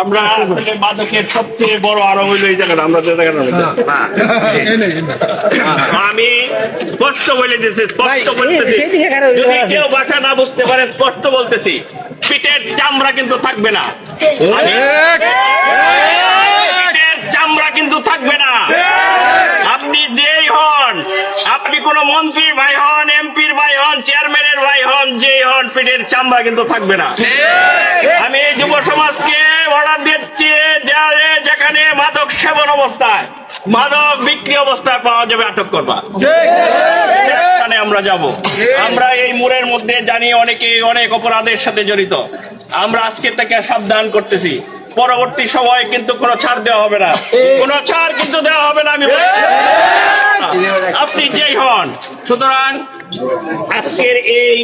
আমরা আসলে মাদকের সবচেয়ে বড় আরো হইলো এই জায়গাটা আমরা যে জায়গাটা আমি স্পষ্ট বলে দিতেছি, স্পষ্ট বলতেছি, যদি কেউ ভাষা না বুঝতে পারে স্পষ্ট বলতেছি, পিঠের চামড়া কিন্তু থাকবে না, পিঠের চামড়া কিন্তু থাকবে না। আপনি যেই হন, আপনি কোন মন্ত্রীর ভাই হন, এমপির ভাই হন, চেয়ারম্যানের ভাই হন, যেই হন, পিঠের চামড়া কিন্তু থাকবে না। আমি যুব সমাজকে অর্ডার দিচ্ছি, যেখানে মাদক সেবন অবস্থায়, মাদক বিক্রি অবস্থায় পাওয়া যাবে, আটক করবা। আমরা যাব, আমরা এই মোড়ের মধ্যে জানি অনেকে অনেক অপরাধের সাথে জড়িত, আমরা আজকে থেকে সাবধান করতেছি, পরবর্তী সময় কিন্তু কোনো ছাড় দেওয়া হবে না, কোনো ছাড় কিন্তু দেওয়া হবে না। আমি আপনি যেই হন, সুতরাং আজকের এই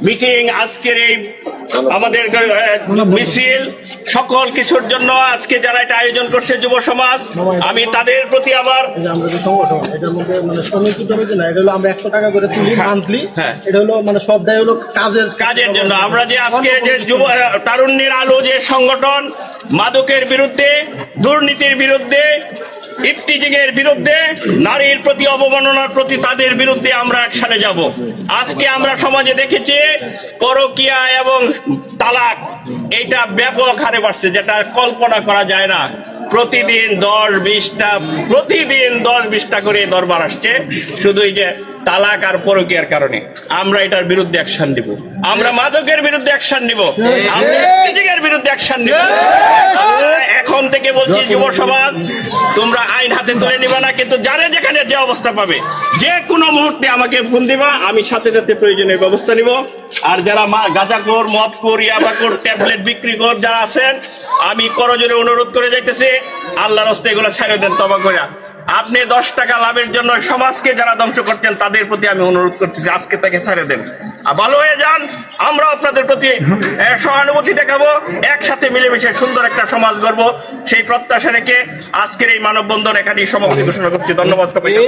মিটিং, আজকের এই আমাদের মিছিল, সকল কিছুর জন্য আজকে যারা এটা আয়োজন করছে যুব সমাজ, আমি তাদের প্রতি আবার আমরা যে সংগঠন এটার মধ্যে মানে সমিতি টমিতি না, এটা হলো আমরা 100 টাকা করে তুলি মান্থলি। এটা হলো মানে সবটাই হলো কাজের জন্য। আমরা যে আজকে যে যুব তারুণ্যের আলো যে সংগঠন, মাদকের বিরুদ্ধে, দুর্নীতির বিরুদ্ধে, ইফটিজিং এর বিরুদ্ধে, নারীর প্রতি অবমাননার প্রতি, তাদের বিরুদ্ধে আমরা একসাথে যাব। আজকে আমরা সমাজে দেখেছি পরকীয়া এবং তালাক এটা ব্যাপক হারে বাড়ছে, যেটা কল্পনা করা যায় না। প্রতিদিন 10-20টা করে দরবার আসছে, শুধু এই যে তালাক আর পরকীয়ার কারণে। আমরা এটার বিরুদ্ধে অ্যাকশন নিব, আমরা মাদকের বিরুদ্ধে অ্যাকশন নিব, আমরা ইফটিজিংয়ের বিরুদ্ধে অ্যাকশন নিব। এখন থেকে বলছি যুব সমাজ, তোমরা আইন হাতে তুলে নিবা না, কিন্তু যারা যেখানে যে অবস্থা পাবে, যে কোনো মুহূর্তে আমাকে ফোন দিবা, আমি সাথে সাথে প্রয়োজনীয় ব্যবস্থা নিব। আর যারা গাঁজাখোর, মদখোর, ইয়াবাখোর, ট্যাবলেট বিক্রি কর যারা আছেন, আমি করজোরে অনুরোধ করে যাইতেছি, আল্লাহর রাস্তে এগুলো ছেড়ে দেন তওবা করে। আপনি 10 টাকা লাভের জন্য সমাজকে যারা ধ্বংস করছেন, তাদের প্রতি আমি অনুরোধ করতেছি, আজকে তাকে ছেড়ে দেন, ভালো হয়ে যান। আমরা আপনাদের প্রতি সহানুভূতি দেখাবো, একসাথে মিলেমিশে সুন্দর একটা সমাজ গড়ব, সেই প্রত্যাশা রেখে আজকের এই মানববন্ধন এখানেই সমাপ্তি ঘোষণা করছি। ধন্যবাদ সবাইকে।